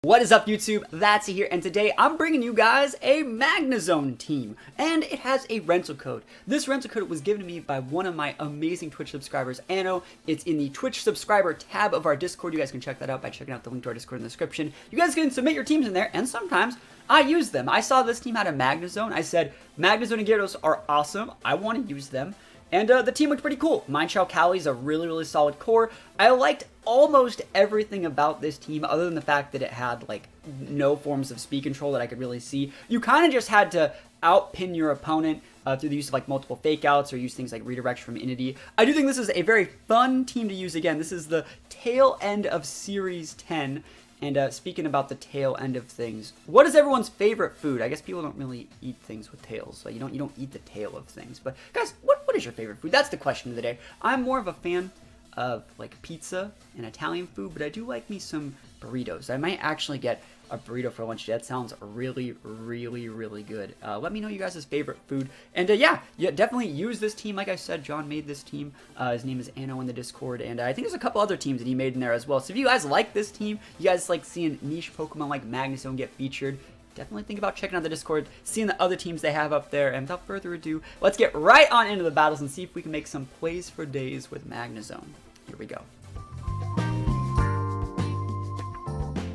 What is up, YouTube? That's here, and today I'm bringing you guys a Magnezone team, and it has a rental code. This rental code was given to me by one of my amazing Twitch subscribers, Anno. It's in the Twitch subscriber tab of our Discord. You guys can check that out by checking out the link to our Discord in the description. You guys can submit your teams in there, and sometimes I use them. I saw this team had a Magnezone. I said, Magnezone and Gyarados are awesome. I want to use them. And the team looked pretty cool. Mineshaw Cali's a really solid core. I liked almost everything about this team other than the fact that it had like no forms of speed control that I could really see. You kind of just had to outpin your opponent through the use of like multiple fake outs or use things like redirection from Inity. I do think this is a very fun team to use. Again, this is the tail end of Series 10. And speaking about the tail end of things, what is everyone's favorite food? I guess people don't really eat things with tails. So you don't eat the tail of things. But guys, what is your favorite food? That's the question of the day. I'm more of a fan of like pizza and Italian food, but I do like me some burritos. I might actually get a burrito for lunch. That sounds really good. Let me know you guys' favorite food. And yeah, definitely use this team. Like I said, John made this team. His name is Anno in the Discord, and I think there's a couple other teams that he made in there as well. So if you guys like this team, you guys like seeing niche Pokemon like Magnezone get featured, definitely think about checking out the Discord, seeing the other teams they have up there. And without further ado, let's get right on into the battles and see if we can make some plays for days with Magnezone. Here we go.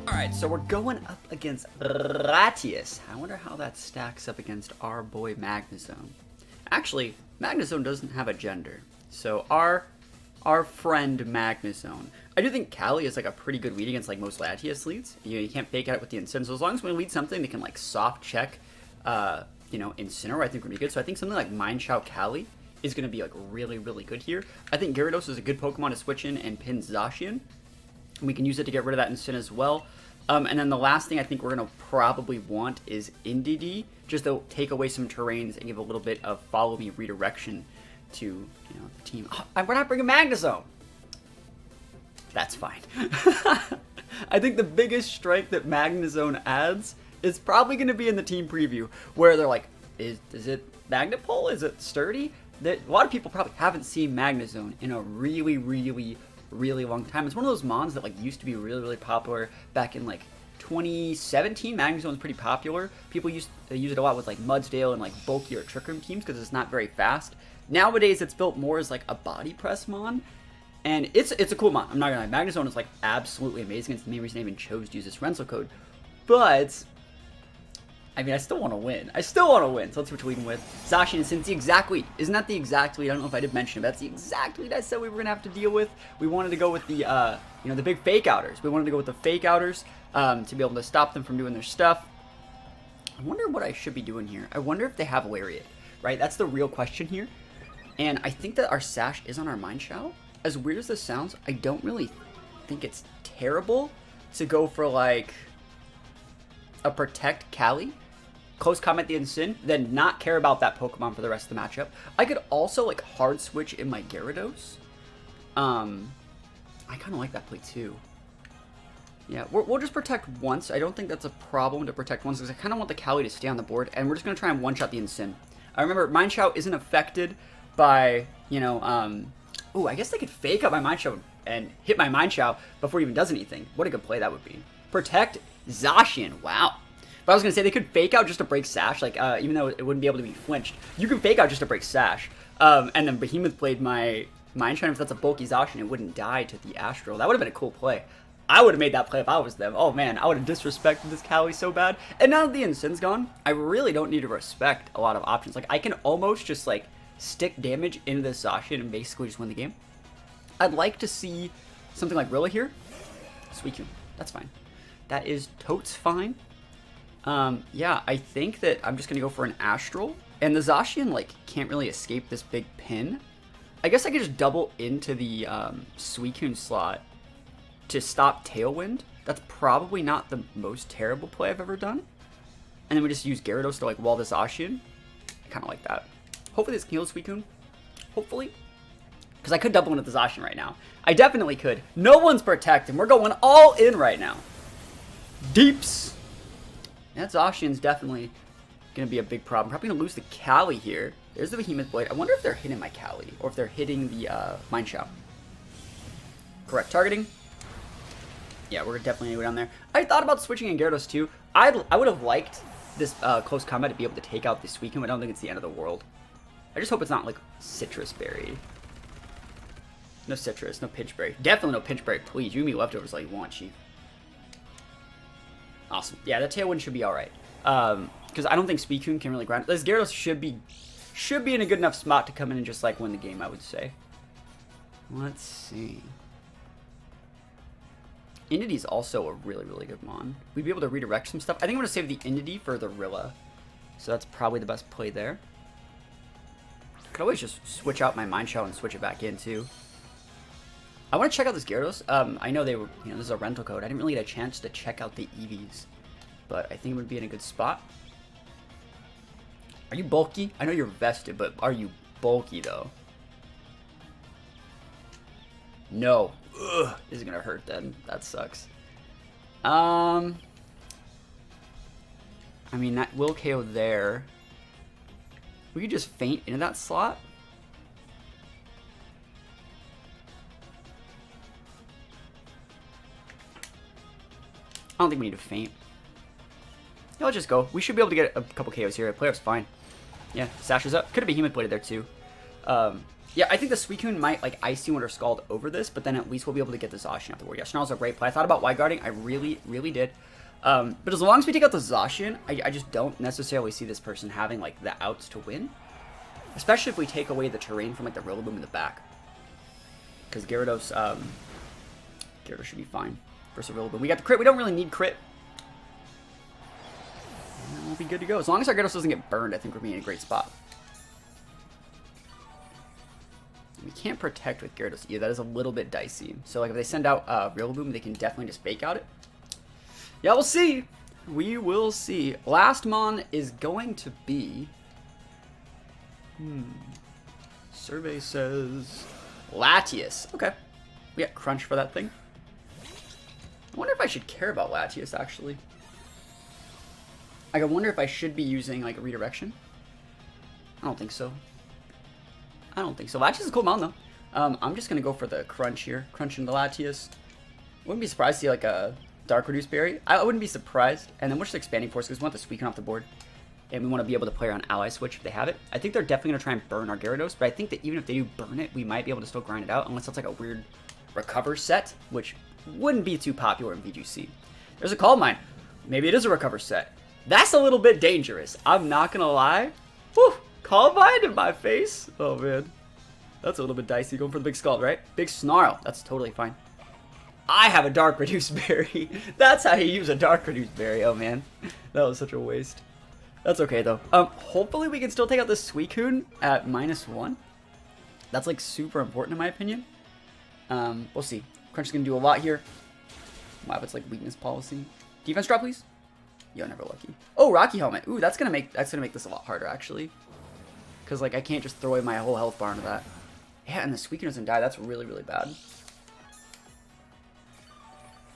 Alright, so we're going up against Ratius. I wonder how that stacks up against our boy Magnezone. Actually, Magnezone doesn't have a gender. So our friend Magnezone. I do think Cali is like a pretty good lead against like most Latias leads. You can't fake out with the Incineroar. So as long as we lead something that can like soft check Incineroar, I think would be good. So I think something like Mineshaw Cali is going to be like really good here. I think Gyarados is a good Pokemon to switch in and pin Zacian. We can use it to get rid of that Incin as well. And then the last thing I think we're going to probably want is Indeedee, just to take away some terrains and give a little bit of follow me redirection to the team. Oh, we're not bringing Magnezone. That's fine. I think the biggest strength that Magnezone adds is probably going to be in the team preview, where they're like, is it Magnet Pole? Is it Sturdy? A lot of people probably haven't seen Magnezone in a really long time. It's one of those mons that like used to be really popular back in like 2017. Magnezone was pretty popular. People use it a lot with like Mudsdale and like bulkier Trick Room teams because it's not very fast. Nowadays it's built more as like a body press mon, and it's a cool mon. I'm not gonna lie, Magnezone is like absolutely amazing. It's the main reason I even chose to use this rental code. But I mean, I still want to win. So let's see what we're leading with. Zacian, since the exact lead. Isn't that the exact lead? I don't know if I did mention it, but that's the exact lead I said we were going to have to deal with. We wanted to go with the, the big fake outers. We wanted to go with the fake outers to be able to stop them from doing their stuff. I wonder what I should be doing here. I wonder if they have Lariat, right? That's the real question here. And I think that our Sash is on our Mineshaw. As weird as this sounds, I don't really think it's terrible to go for, like, a Protect Cali. Close combat the Incin, then not care about that Pokemon for the rest of the matchup. I could also like hard switch in my Gyarados. I kind of like that play too. Yeah, we'll just protect once. I don't think that's a problem to protect once because I kind of want the Cali to stay on the board, and we're just gonna try and one-shot the Incin. I remember Mineshaw isn't affected by oh, I guess they could fake out my Mineshaw and hit my Mineshaw before it even does anything. What a good play that would be. Protect Zacian. Wow. But I was going to say, they could fake out just to break Sash, like, even though it wouldn't be able to be flinched. You can fake out just to break Sash. And then Behemoth played my Mineshaw, if that's a bulky Zacian, it wouldn't die to the Astral. That would have been a cool play. I would have made that play if I was them. Oh man, I would have disrespected this Cali so bad. And now that the Incin's gone, I really don't need to respect a lot of options. Like, I can almost just, like, stick damage into this Zacian and basically just win the game. I'd like to see something like Rilla here. Suicune. That's fine. That is totes fine. Yeah, I think that I'm just going to go for an Astral. And the Zacian, like, can't really escape this big pin. I guess I could just double into the Suicune slot to stop Tailwind. That's probably not the most terrible play I've ever done. And then we just use Gyarados to, like, wall the Zacian. I kind of like that. Hopefully this can heal Suicune. Hopefully. Because I could double into the Zacian right now. I definitely could. No one's protecting. We're going all in right now. Deeps. That Zacian's definitely going to be a big problem. Probably going to lose the Cali here. There's the Behemoth Blade. I wonder if they're hitting my Cali or if they're hitting the Mineshaw. Correct targeting. Yeah, we're definitely going to go down there. I thought about switching in Gyarados too. I would have liked this close combat to be able to take out the Suicune, but I don't think it's the end of the world. I just hope it's not like Citrus Berry. No Citrus, no Pinchberry. Definitely no Pinchberry, please. You give me leftovers all you want, Chief. Awesome. Yeah, that Tailwind should be alright. Because I don't think Suicune can really grind. This Gyarados should be in a good enough spot to come in and just like win the game, I would say. Let's see. Entity is also a really, really good mon. We'd be able to redirect some stuff. I think I'm going to save the Entity for the Rilla. So that's probably the best play there. Could always just switch out my Mind Shell and switch it back in too. I want to check out this Gyarados. I know they were, this is a rental code. I didn't really get a chance to check out the EVs, but I think it would be in a good spot. Are you bulky? I know you're vested, but are you bulky though? No. Ugh, this is gonna hurt then. That sucks. I mean, that will KO there. We could just feint into that slot. I don't think we need to feint. Yeah, let's just go. We should be able to get a couple KOs here. Player's fine. Yeah, Sash is up. Could have been Behemoth Bladed there too. Yeah, I think the Suicune might like Icy Wind or Scald over this, but then at least we'll be able to get the Zacian out the board. Yeah, Snarl's a great play. I thought about wide guarding. I really, really did. But as long as we take out the Zacian, I just don't necessarily see this person having like the outs to win. Especially if we take away the terrain from like the Rillaboom in the back. Because Gyarados should be fine versus Rillaboom. We got the crit. We don't really need crit. And we'll be good to go. As long as our Gyarados doesn't get burned, I think we're being in a great spot. We can't protect with Gyarados either. That is a little bit dicey. So like if they send out Rillaboom, they can definitely just fake out it. Yeah, we'll see. We will see. Last mon is going to be... Survey says... Latias. Okay. We got Crunch for that thing. I wonder if I should care about Latias, actually. Like, I wonder if I should be using, like, a redirection. I don't think so. I don't think so. Latias is a cool mon, though. I'm just going to go for the Crunch here. Crunch into Latias. Wouldn't be surprised to see, like, a Dark Reduce Berry. I wouldn't be surprised. And then we're just Expanding Force because we want the Suicune off the board. And we want to be able to play on Ally Switch if they have it. I think they're definitely going to try and burn our Gyarados, but I think that even if they do burn it, we might be able to still grind it out, unless it's like a weird Recover set, which wouldn't be too popular in VGC. There's a Calm Mind. Maybe it is a Recover set. That's a little bit dangerous. I'm not going to lie. Whew, Calm Mind in my face. Oh, man. That's a little bit dicey. Going for the big Scald, right? Big Snarl. That's totally fine. I have a Dark Reduce Berry. That's how you use a Dark Reduce Berry. Oh, man. That was such a waste. That's okay, though. Hopefully we can still take out this Suicune at -1. That's, like, super important in my opinion. We'll see. Crunch is going to do a lot here. Wow, it's like weakness policy. Defense drop, please. Yo, never lucky. Oh, Rocky Helmet. Ooh, that's gonna make this a lot harder, actually. Because, like, I can't just throw away my whole health bar into that. Yeah, and the Suicune doesn't die. That's really, really bad.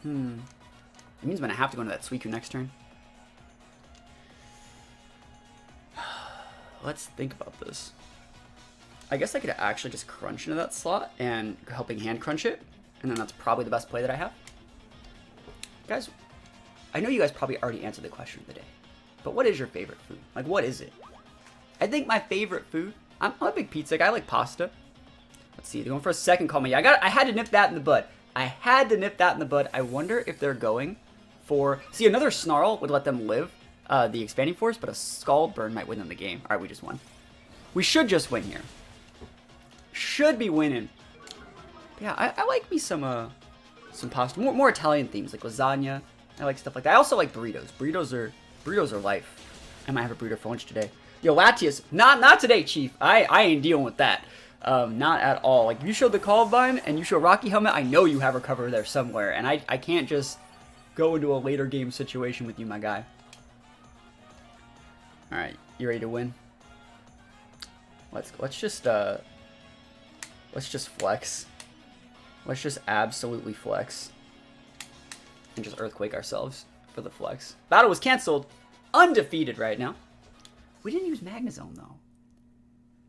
It means I'm going to have to go into that Suicune next turn. Let's think about this. I guess I could actually just crunch into that slot and helping hand crunch it. And then that's probably the best play that I have. Guys, I know you guys probably already answered the question of the day. But what is your favorite food? Like, what is it? I think my favorite food... I'm a big pizza guy. I like pasta. Let's see. They're going for a second call me. I had to nip that in the bud. I wonder if they're going for... See, another Snarl would let them live the Expanding Force, but a Scald Burn might win them the game. Alright, we just won. We should just win here. Should be winning. But yeah, I like me some pasta. More Italian themes, like lasagna. I like stuff like that. I also like burritos. Burritos are life. I might have a burrito for lunch today. Yo, Latias, not today, Chief. I ain't dealing with that. Not at all. Like, if you showed the Calm Mind and you show Rocky Helmet, I know you have Recover there somewhere. And I can't just go into a later game situation with you, my guy. Alright, you ready to win? Let's just flex. Let's just absolutely flex. And just Earthquake ourselves for the flex. Battle was canceled. Undefeated right now. We didn't use Magnezone, though.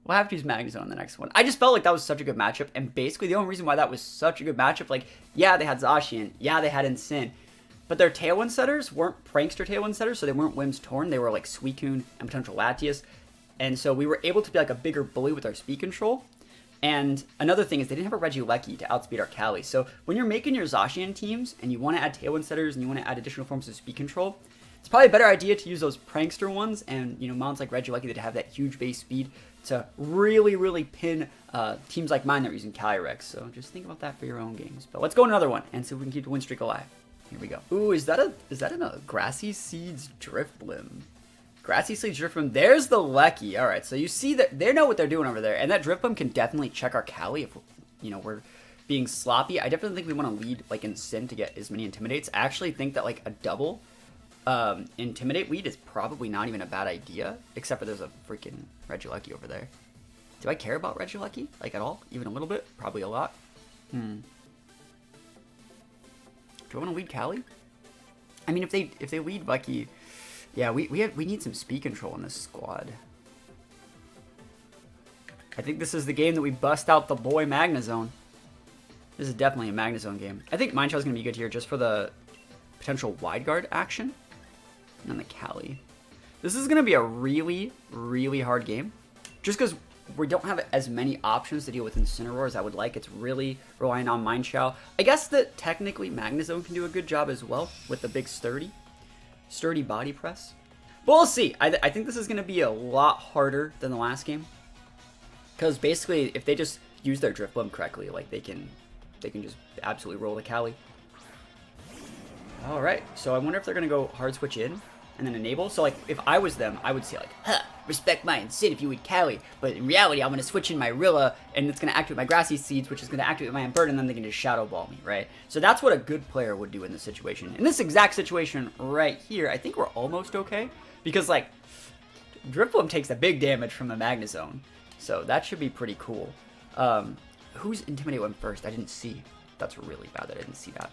We'll have to use Magnezone in the next one. I just felt like that was such a good matchup. And basically, the only reason why that was such a good matchup, like, yeah, they had Zacian. Yeah, they had Incin. but their Tailwind setters weren't Prankster Tailwind setters, so they weren't Whim's Torn. They were like Suicune and potential Latias. And so we were able to be like a bigger bully with our speed control. And another thing is they didn't have a Regieleki to outspeed our Cali. So when you're making your Zacian teams and you want to add Tailwind setters and you want to add additional forms of speed control, it's probably a better idea to use those Prankster ones and, you know, mounts like Regieleki that have that huge base speed to really, really pin teams like mine that are using Calyrex. So just think about that for your own games. But let's go another one and see if we can keep the win streak alive. Here we go. Ooh, is that a Grassy Seeds Drifblim? Grassy Seeds Drifblim. There's the Lecky. All right, so you see that they know what they're doing over there, and that Drifblim can definitely check our Cali if, you know, we're being sloppy. I definitely think we want to lead like in Sin to get as many Intimidates. I actually think that like a double Intimidate lead is probably not even a bad idea, except for there's a freaking Regieleki over there. Do I care about Regieleki like at all? Even a little bit? Probably a lot. Do I want to lead Cali? I mean, if they lead Lucky, yeah, we need some speed control in this squad. I think this is the game that we bust out the boy Magnezone. This is definitely a Magnezone game. I think Mind Shell is going to be good here just for the potential wide guard action. And then the Cali. This is going to be a really, really hard game. Just because we don't have as many options to deal with Incineroar as I would like. It's really relying on Mind Shell. I guess that technically Magnezone can do a good job as well with the big sturdy body press. But we'll see. I think this is going to be a lot harder than the last game. Because basically, if they just use their Drifblim correctly, like they can just absolutely roll the Cali. Alright, so I wonder if they're going to go hard switch in and then enable. So like, if I was them, I would say like, huh, respect my Incid if you would Cali. But in reality, I'm going to switch in my Rilla, and it's going to activate my Grassy Seeds, which is going to activate my Unported, and then they can just Shadow Ball me, right? So that's what a good player would do in this situation. In this exact situation right here, I think we're almost okay. Because like, Drifblim takes a big damage from the Magnezone. So that should be pretty cool. Who's Intimidate went first? I didn't see. That's really bad that I didn't see that.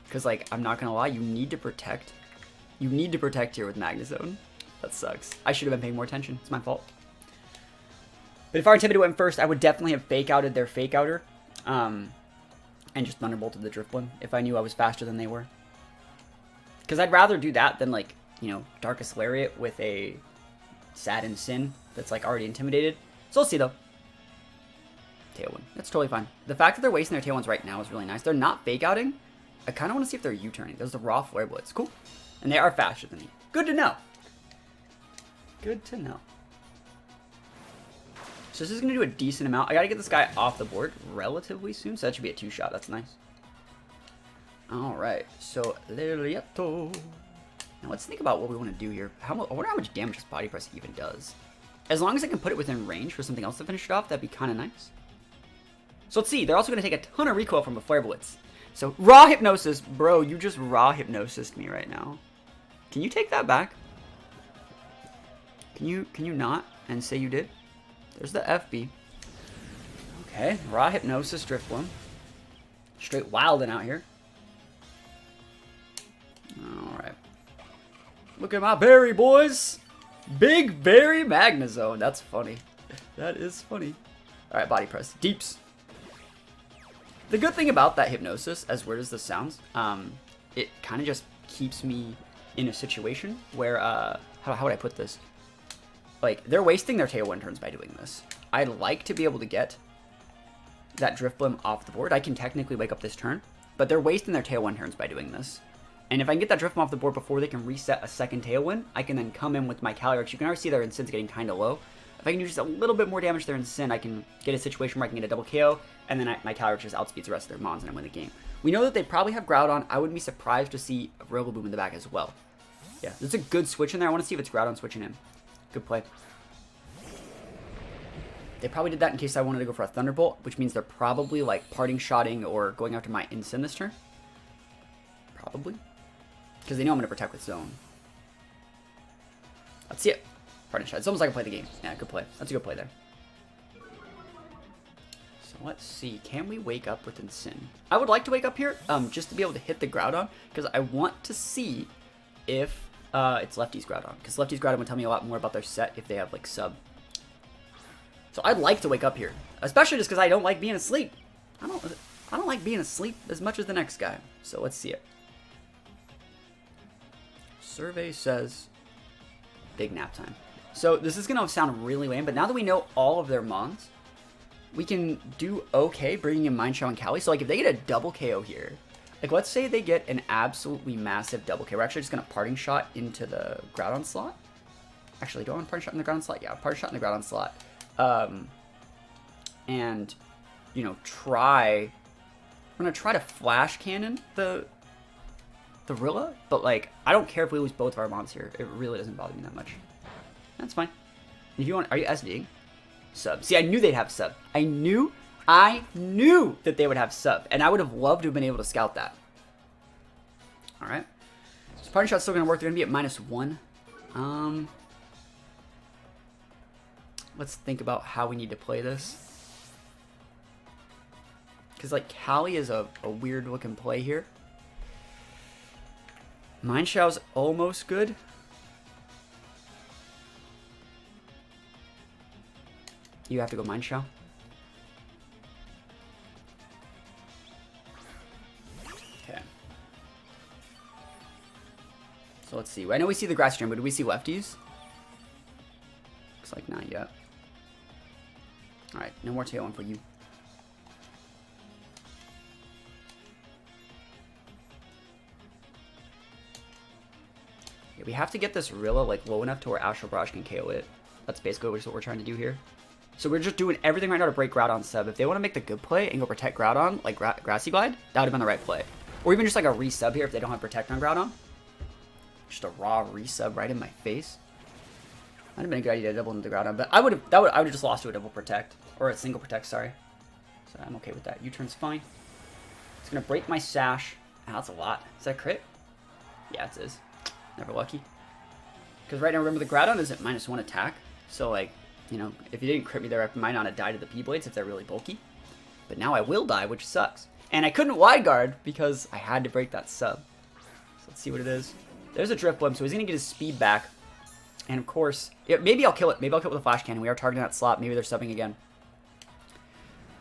Because, like, I'm not going to lie, you need to protect. You need to protect here with Magnezone. That sucks. I should have been paying more attention. It's my fault. But if our Intimidate went first, I would definitely have Fake Outed their Fake Outer. And just Thunderbolted the Drifblim if I knew I was faster than they were. Because I'd rather do that than, like, you know, Darkest Lariat with a Sad and Sin that's, like, already intimidated. So we'll see, though. Tailwind. That's totally fine. The fact that they're wasting their Tailwinds right now is really nice. They're not Fake Outing. I kind of want to see if they're U-turning. There's the raw Flare Blitz. Cool. And they are faster than me. Good to know. Good to know. So this is going to do a decent amount. I got to get this guy off the board relatively soon. So that should be a 2-shot. That's nice. Alright. So, Liliato. Now let's think about what we want to do here. I wonder how much damage this Body Press even does. As long as I can put it within range for something else to finish it off, that'd be kind of nice. So let's see. They're also going to take a ton of recoil from a Flare Blitz. So, raw Hypnosis. Bro, you just raw Hypnosis'd me right now. Can you take that back? Can you not and say you did? There's the FB. Okay, raw Hypnosis Drifblim. Straight wildin' out here. Alright. Look at my berry, boys. Big berry Magnezone. That's funny. That is funny. Alright, Body Press. Deeps. The good thing about that Hypnosis, as weird as this sounds, it kind of just keeps me in a situation where, how would I put this? Like, they're wasting their Tailwind turns by doing this. I'd like to be able to get that Drifblim off the board. I can technically wake up this turn, but they're wasting their Tailwind turns by doing this. And if I can get that Drifblim off the board before they can reset a second Tailwind, I can then come in with my Calyrex. You can already see their Incin's getting kind of low. If I can do just a little bit more damage there in Sin, I can get a situation where I can get a double KO, and then my Calyrex just outspeeds the rest of their Mons and I win the game. We know that they probably have Groudon. I wouldn't be surprised to see a Rillaboom in the back as well. Yeah, there's a good switch in there. I want to see if it's Groudon switching in. Good play. They probably did that in case I wanted to go for a Thunderbolt, which means they're probably like parting shotting or going after my Incin this turn. Probably. Because they know I'm going to protect with Zone. Let's see it. Parting shot. It's almost like I play the game. Yeah, good play. That's a good play there. So let's see. Can we wake up with Incin? I would like to wake up here just to be able to hit the Groudon, because I want to see if it's Lefty's Groudon. Because Lefty's Groudon would tell me a lot more about their set if they have like sub. So I'd like to wake up here, especially just because I don't like being asleep. I don't like being asleep as much as the next guy. So let's see it. Survey says big nap time. So this is going to sound really lame, but now that we know all of their mons, we can do okay bringing in Mineshaw and Cali. So like if they get a double KO here, like let's say they get an absolutely massive double KO. We're actually just going to parting shot into the Groudon slot. Actually, do I want parting shot in the Groudon slot? Yeah, parting shot in the Groudon slot. And, you know, we're going to try to flash cannon the Rilla, but like, I don't care if we lose both of our mons here. It really doesn't bother me that much. That's fine. If you want, are you SDing? Sub. See, I knew they'd have sub. I knew that they would have sub, and I would have loved to have been able to scout that. All right. So party shot's still gonna work. They're gonna be at -1. Let's think about how we need to play this. Because like Cali is a weird looking play here. Mineshaw's almost good. You have to go Mineshaw. Okay. So let's see. I know we see the grass gym, but do we see lefties? Looks like not yet. Alright, no more tail one for you. Yeah, we have to get this Rilla like low enough to where Astral Barrage can KO it. That's basically what we're trying to do here. So we're just doing everything right now to break Groudon sub. If they want to make the good play and go protect Groudon, like Grassy Glide, that would have been the right play. Or even just like a resub here if they don't have protect on Groudon. Just a raw resub right in my face. Might have been a good idea to double into Groudon, but I would have just lost to a double protect. Or a single protect, sorry. So I'm okay with that. U-turn's fine. It's gonna break my sash. Ah, that's a lot. Is that a crit? Yeah, it is. Never lucky. Because right now, remember, the Groudon is at -1 attack. So, like, you know, if you didn't crit me there, I might not have died to the P-Blades if they're really bulky. But now I will die, which sucks. And I couldn't wide guard because I had to break that sub. So let's see what it is. There's a Drift Blimp, so he's going to get his speed back. And of course, yeah, maybe I'll kill it. Maybe I'll kill it with a Flash Cannon. We are targeting that slot. Maybe they're subbing again.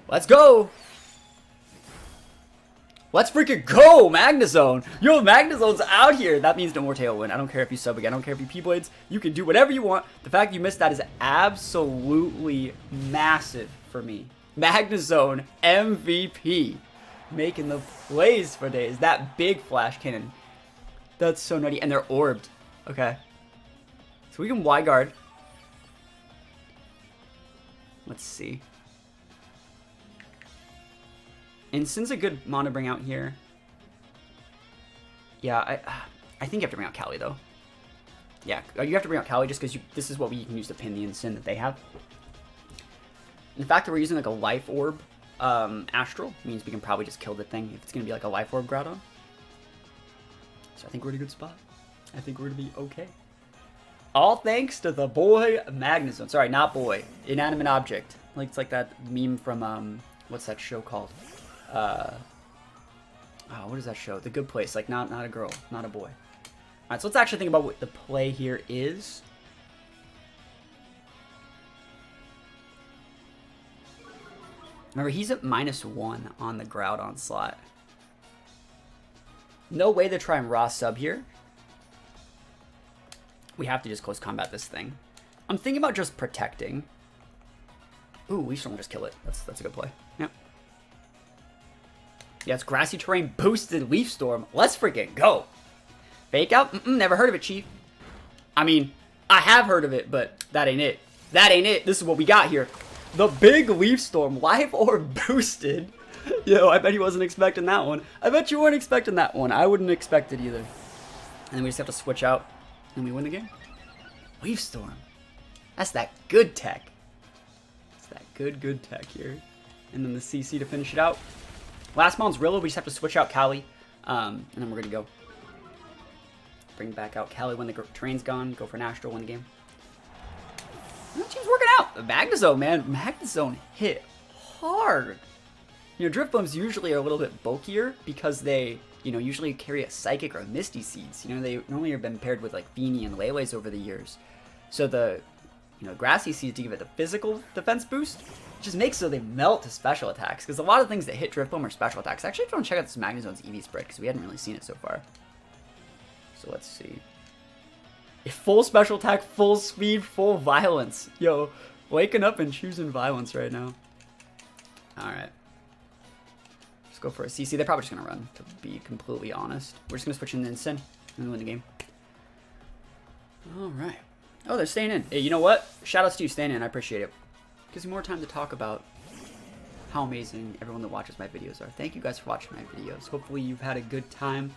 Let's go! Let's freaking go, Magnezone! Yo, Magnezone's out here! That means no more Tailwind. I don't care if you sub again. I don't care if you P-Blades. You can do whatever you want. The fact you missed that is absolutely massive for me. Magnezone MVP. Making the plays for days. That big Flash Cannon. That's so nutty. And they're orbed. Okay. So we can Y-guard. Let's see. Instin's a good mon to bring out here. Yeah, I think you have to bring out Cali, though. Yeah, you have to bring out Cali just because this is what we can use to pin the Instin that they have. And the fact that we're using like a Life Orb Astral means we can probably just kill the thing if it's going to be like a Life Orb Groudon. So I think we're in a good spot. I think we're going to be okay. All thanks to the boy Magnezone. Sorry, not boy. Inanimate object. Like it's like that meme from what's that show called? Oh, what is that show? The Good Place. Like not a girl, not a boy. Alright, so let's actually think about what the play here is. Remember, he's at -1 on the Groudon slot. No way to try and raw sub here. We have to just close combat this thing. I'm thinking about just protecting. Ooh, we should just kill it. That's a good play. Yep. Yeah, it's grassy terrain boosted Leaf Storm. Let's freaking go. Fake out? Never heard of it, Chief. I mean, I have heard of it, but that ain't it. That ain't it. This is what we got here. The big Leaf Storm, Life Orb boosted. Yo, I bet he wasn't expecting that one. I bet you weren't expecting that one. I wouldn't expect it either. And then we just have to switch out, and we win the game. Leaf Storm. That's that good tech. That's that good tech here. And then the CC to finish it out. Last mon's Rilla, we just have to switch out Cali, and then we're good to go. Bring back out Cali when the terrain's gone, go for an Astral, win the game. That team's working out. Magnezone, man. Magnezone hit hard. You know, Drift Blimps usually are a little bit bulkier because they, you know, usually carry a Psychic or a Misty Seeds. You know, they normally have been paired with like Beanie and Lele's over the years. So the, you know, Grassy Seeds to give it the physical defense boost just makes so they melt to special attacks. Because a lot of things that hit Drift Blimp are special attacks. Actually, if you want to check out this Magnezone's EV spread because we hadn't really seen it so far. So let's see. Full special attack, full speed, full violence. Yo, waking up and choosing violence right now. Alright. Let's go for a CC. They're probably just going to run, to be completely honest. We're just going to switch in the Instant and win the game. Alright. Oh, they're staying in. Hey, you know what? Shoutouts to you staying in. I appreciate it. Gives me more time to talk about how amazing everyone that watches my videos are. Thank you guys for watching my videos. Hopefully you've had a good time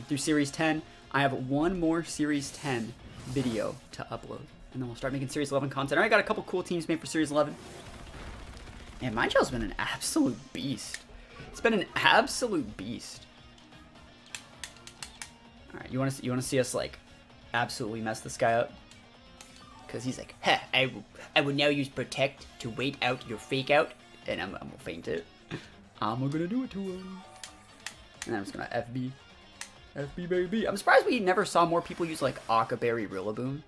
through Series 10. I have one more Series 10 video to upload, and then we'll start making Series 11 content. I already got a couple cool teams made for Series 11. And Mindshell's been an absolute beast. It's been an absolute beast. All right, you want to see us like absolutely mess this guy up? Because he's like, "Huh, I will now use Protect to wait out your fake out, and I'm gonna faint it. I'm gonna do it to him." And then I'm just gonna FB. FB baby. I'm surprised we never saw more people use like Akaberry Rillaboom.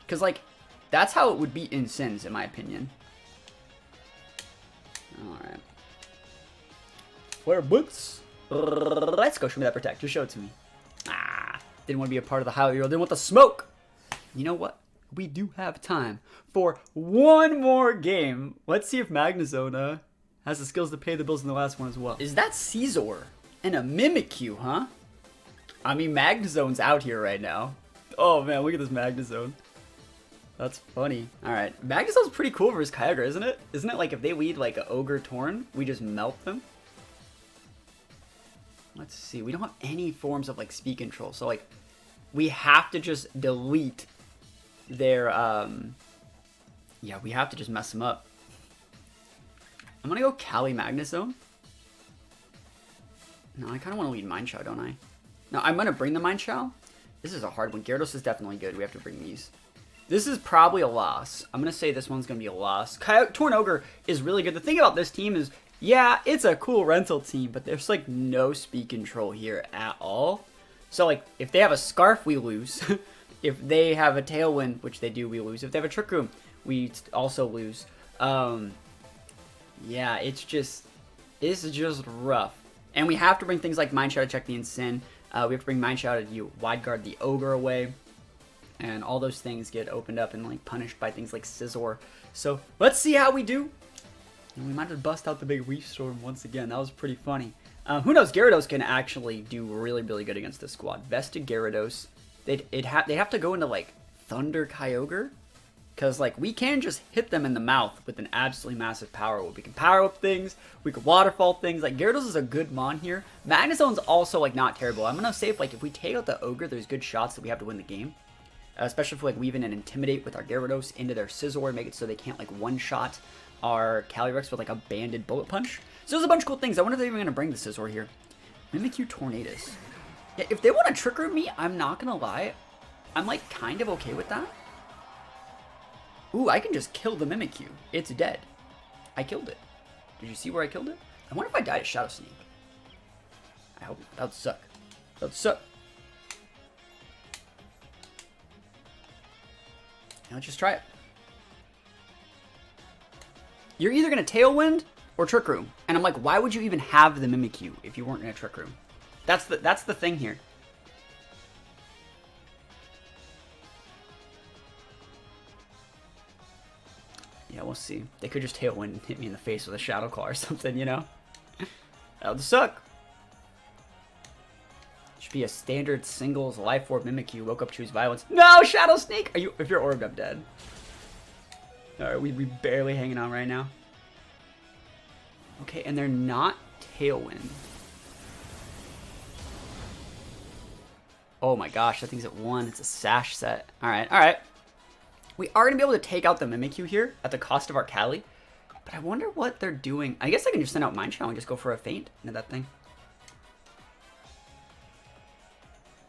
Because like, that's how it would be in Sins, in my opinion. Alright. Flare Boots. Let's go. Show me that Protect. Just show it to me. Ah. Didn't want to be a part of the highlight reel. Didn't want the smoke. You know what? We do have time for one more game. Let's see if Magnezone has the skills to pay the bills in the last one as well. Is that Scizor and a Mimikyu, huh? I mean, Magnezone's out here right now. Oh man, look at this Magnezone. That's funny. Alright, Magnezone's pretty cool versus Kyogre, isn't it? Isn't it like if they lead like an Ogre Torn, we just melt them? Let's see, we don't have any forms of like speed control, so like we have to just delete their yeah, we have to just mess them up. I'm gonna go Cali Magnezone. No, I kinda wanna lead Mineshaw, don't I? No, I'm gonna bring the Mineshaw. This is a hard one. Gyarados is definitely good. We have to bring these. This is probably a loss. I'm gonna say this one's gonna be a loss. Torn Ogre is really good. The thing about this team is, yeah, it's a cool rental team, but there's like no speed control here at all. So like, if they have a Scarf, we lose. If they have a Tailwind, which they do, we lose. If they have a Trick Room, we also lose. Yeah, it's just rough. And we have to bring things like Mineshaw to check the Insane. We have to bring Mineshaw to wide guard the Ogre away. And all those things get opened up and like punished by things like Scizor. So let's see how we do. And we might just bust out the big Reef Storm once again. That was pretty funny. Who knows? Gyarados can actually do really, really good against this squad. Vested Gyarados. They have to go into like Thunder Kyogre. Because, like, we can just hit them in the mouth with an absolutely massive power. We can power up things. We can waterfall things. Like, Gyarados is a good mon here. Magnezone's also, like, not terrible. I'm going to say, if we take out the Ogre, there's good shots that we have to win the game. Especially if, like, we even Intimidate with our Gyarados into their Scizor. Make it so they can't, like, one-shot our Calyrex with, like, a banded Bullet Punch. So there's a bunch of cool things. I wonder if they're even going to bring the Scizor here. Mimikyu Tornadus. Yeah, if they want to Trick Room me, I'm not going to lie. I'm, like, kind of okay with that. Ooh, I can just kill the Mimikyu. It's dead. I killed it. Did you see where I killed it? I wonder if I died at Shadow Sneak. I hope. That would suck. That would suck. Now let's just try it. You're either going to Tailwind or Trick Room. And I'm like, why would you even have the Mimikyu if you weren't going to Trick Room? That's the thing here. Yeah, we'll see. They could just Tailwind and hit me in the face with a Shadow Claw or something, you know? That would suck. Should be a standard singles Life Orb Mimikyu. Woke up, choose violence. No, Shadow Sneak! If you're orbed, I'm dead. Alright, we barely hanging on right now. Okay, and they're not Tailwind. Oh my gosh, that thing's at 1. It's a Sash set. Alright, alright. We are going to be able to take out the Mimikyu here at the cost of our Cali. But I wonder what they're doing. I guess I can just send out Mineshaw and just go for a feint into that thing.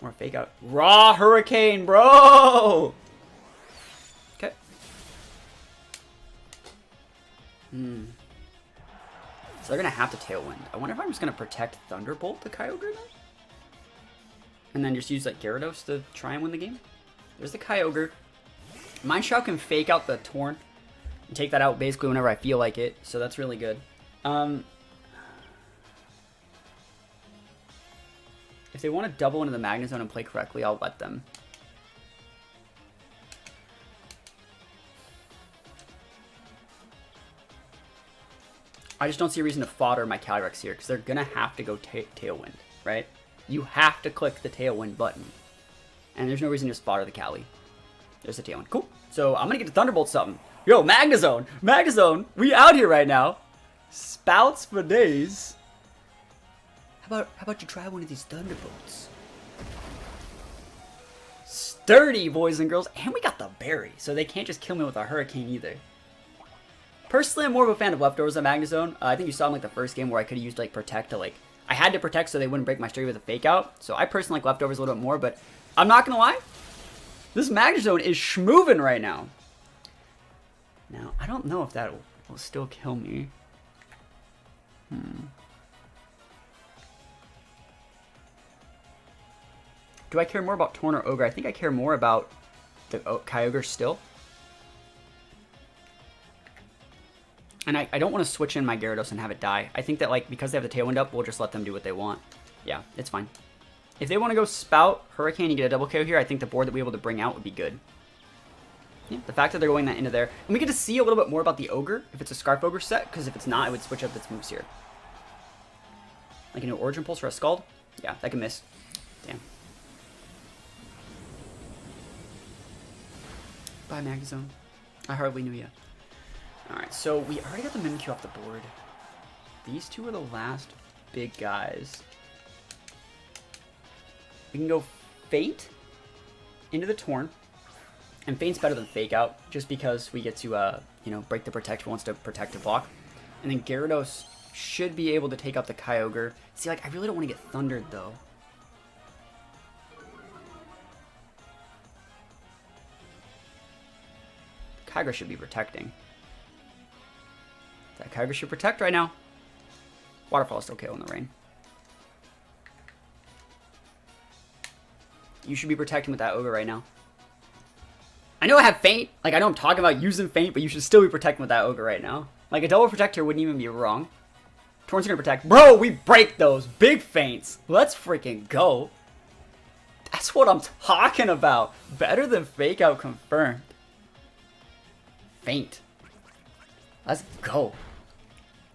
Or a fake out. Raw Hurricane, bro! Okay. So they're going to have to Tailwind. I wonder if I'm just going to protect Thunderbolt the Kyogre then? And then just use like Gyarados to try and win the game. There's the Kyogre. Mineshaw can fake out the Torn and take that out basically whenever I feel like it, so that's really good. If they want to double into the Magnezone and play correctly, I'll let them. I just don't see a reason to fodder my Calyrex here, because they're going to have to go Tailwind, right? You have to click the Tailwind button. And there's no reason to just fodder the Cali. There's the Tailwind. Cool. So I'm going to get the Thunderbolt something. Yo, Magnezone! Magnezone! We out here right now. Spouts for days. How about you try one of these Thunderbolts? Sturdy, boys and girls. And we got the berry, so they can't just kill me with a Hurricane either. Personally, I'm more of a fan of Leftovers than Magnezone. I think you saw in like the first game where I could have used like Protect to like... I had to Protect so they wouldn't break my Sturdy with a Fake Out. So I personally like Leftovers a little bit more, but I'm not going to lie. This Magnezone is schmoving right now. Now, I don't know if that will still kill me. Do I care more about Torn or Ogre? I think I care more about the Kyogre still. And I don't want to switch in my Gyarados and have it die. I think that, like, because they have the Tailwind up, we'll just let them do what they want. Yeah, it's fine. If they want to go Spout, Hurricane, you get a double KO here, I think the board that we're able to bring out would be good. Yeah, the fact that they're going that into there. And we get to see a little bit more about the Ogre, if it's a Scarf Ogre set, because if it's not, I would switch up its moves here. Like a new Origin Pulse or a Scald? Yeah, that can miss. Damn. Bye, Magnezone. I hardly knew you. Alright, so we already got the Mimikyu off the board. These two are the last big guys. We can go Fate into the Torn. And Fate's better than Fake Out, just because we get to, you know, break the Protect if it wants to protect a block. And then Gyarados should be able to take out the Kyogre. See, like, I really don't want to get Thundered, though. Kyogre should be protecting. That Kyogre should protect right now. Waterfall is still KO in the rain. You should be protecting with that Ogre right now. I know I have Feint. Like, I know I'm talking about using Feint, but you should still be protecting with that Ogre right now. Like, a double Protector wouldn't even be wrong. Torn's gonna protect. Bro, we break those. Big Feints. Let's freaking go. That's what I'm talking about. Better than Fake Out confirmed. Feint. Let's go.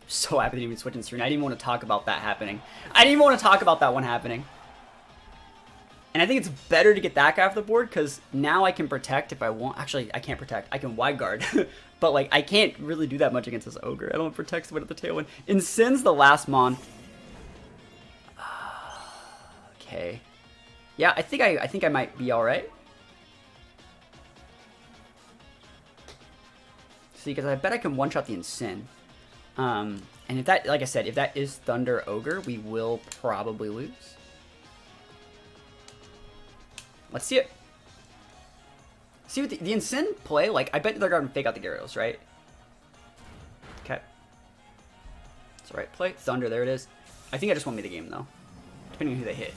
So happy to even switch in screen. I didn't even want to talk about that happening. I didn't even want to talk about that one happening. And I think it's better to get that guy off the board, because now I can protect if I want. Actually, I can't protect. I can wide guard. But, like, I can't really do that much against this Ogre. I don't protect someone at the Tailwind. Incin's the last Mon. Okay. Yeah, I think I might be alright. See, because I bet I can one-shot the Incin. And if that, like I said, if that is Thunder Ogre, we will probably lose. Let's see it. See what the Incin play, like, I bet they're going to fake out the Gyarados, right? Okay. That's the right play. Thunder, there it is. I think I just won me the game, though. Depending on who they hit.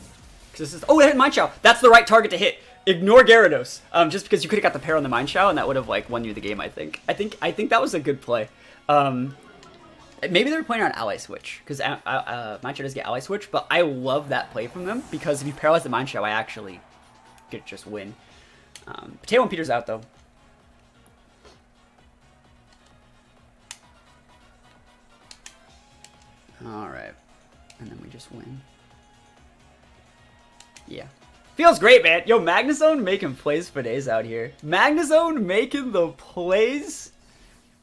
Because this is, oh, they hit Mind Chow. That's the right target to hit. Ignore Gyarados. Just because you could have got the pair on the Mind Chow, and that would have, like, won you the game, I think. I think that was a good play. Maybe they were playing on Ally Switch, because Mind Chow does get Ally Switch, but I love that play from them, because if you paralyze the Mind Chow, I actually get just win. Potato and Peter's out, though. Alright. And then we just win. Yeah. Feels great, man. Yo, Magnezone making plays for days out here. Magnezone making the plays.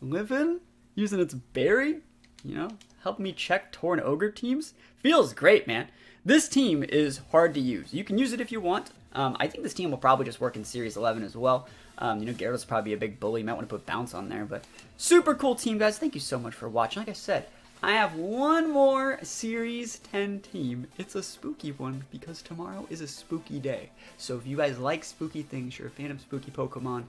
Living. Using its berry. You know, help me check Torn Ogre teams. Feels great, man. This team is hard to use. You can use it if you want. I think this team will probably just work in Series 11 as well. You know, Gyarados will probably be a big bully. You might want to put Bounce on there, but super cool team, guys. Thank you so much for watching. Like I said, I have one more Series 10 team. It's a spooky one because tomorrow is a spooky day. So if you guys like spooky things, you're a fan of spooky Pokemon,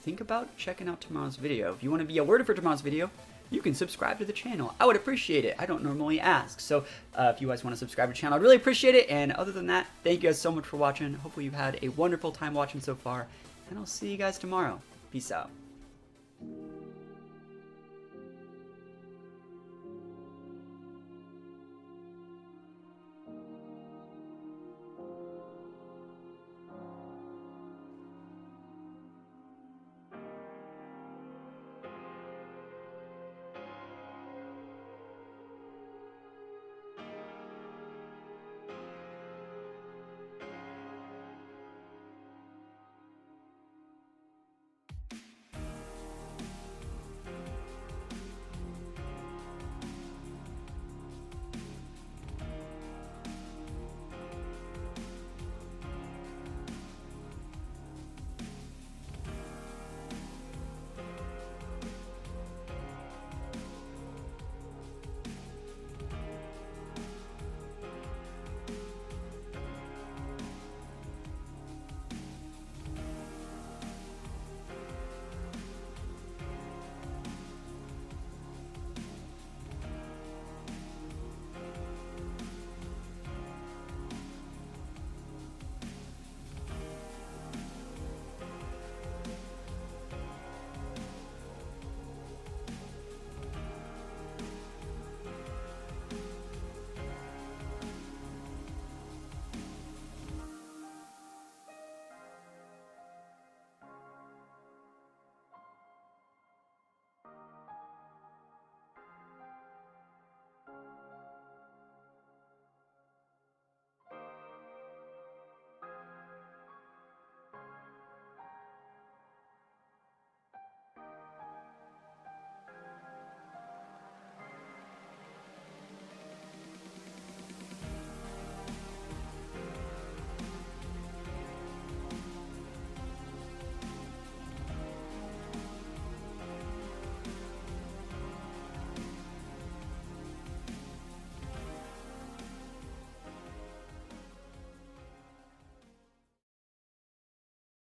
think about checking out tomorrow's video. If you want to be alerted for tomorrow's video, you can subscribe to the channel. I would appreciate it. I don't normally ask. So if you guys want to subscribe to the channel, I'd really appreciate it. And other than that, thank you guys so much for watching. Hopefully you've had a wonderful time watching so far. And I'll see you guys tomorrow. Peace out.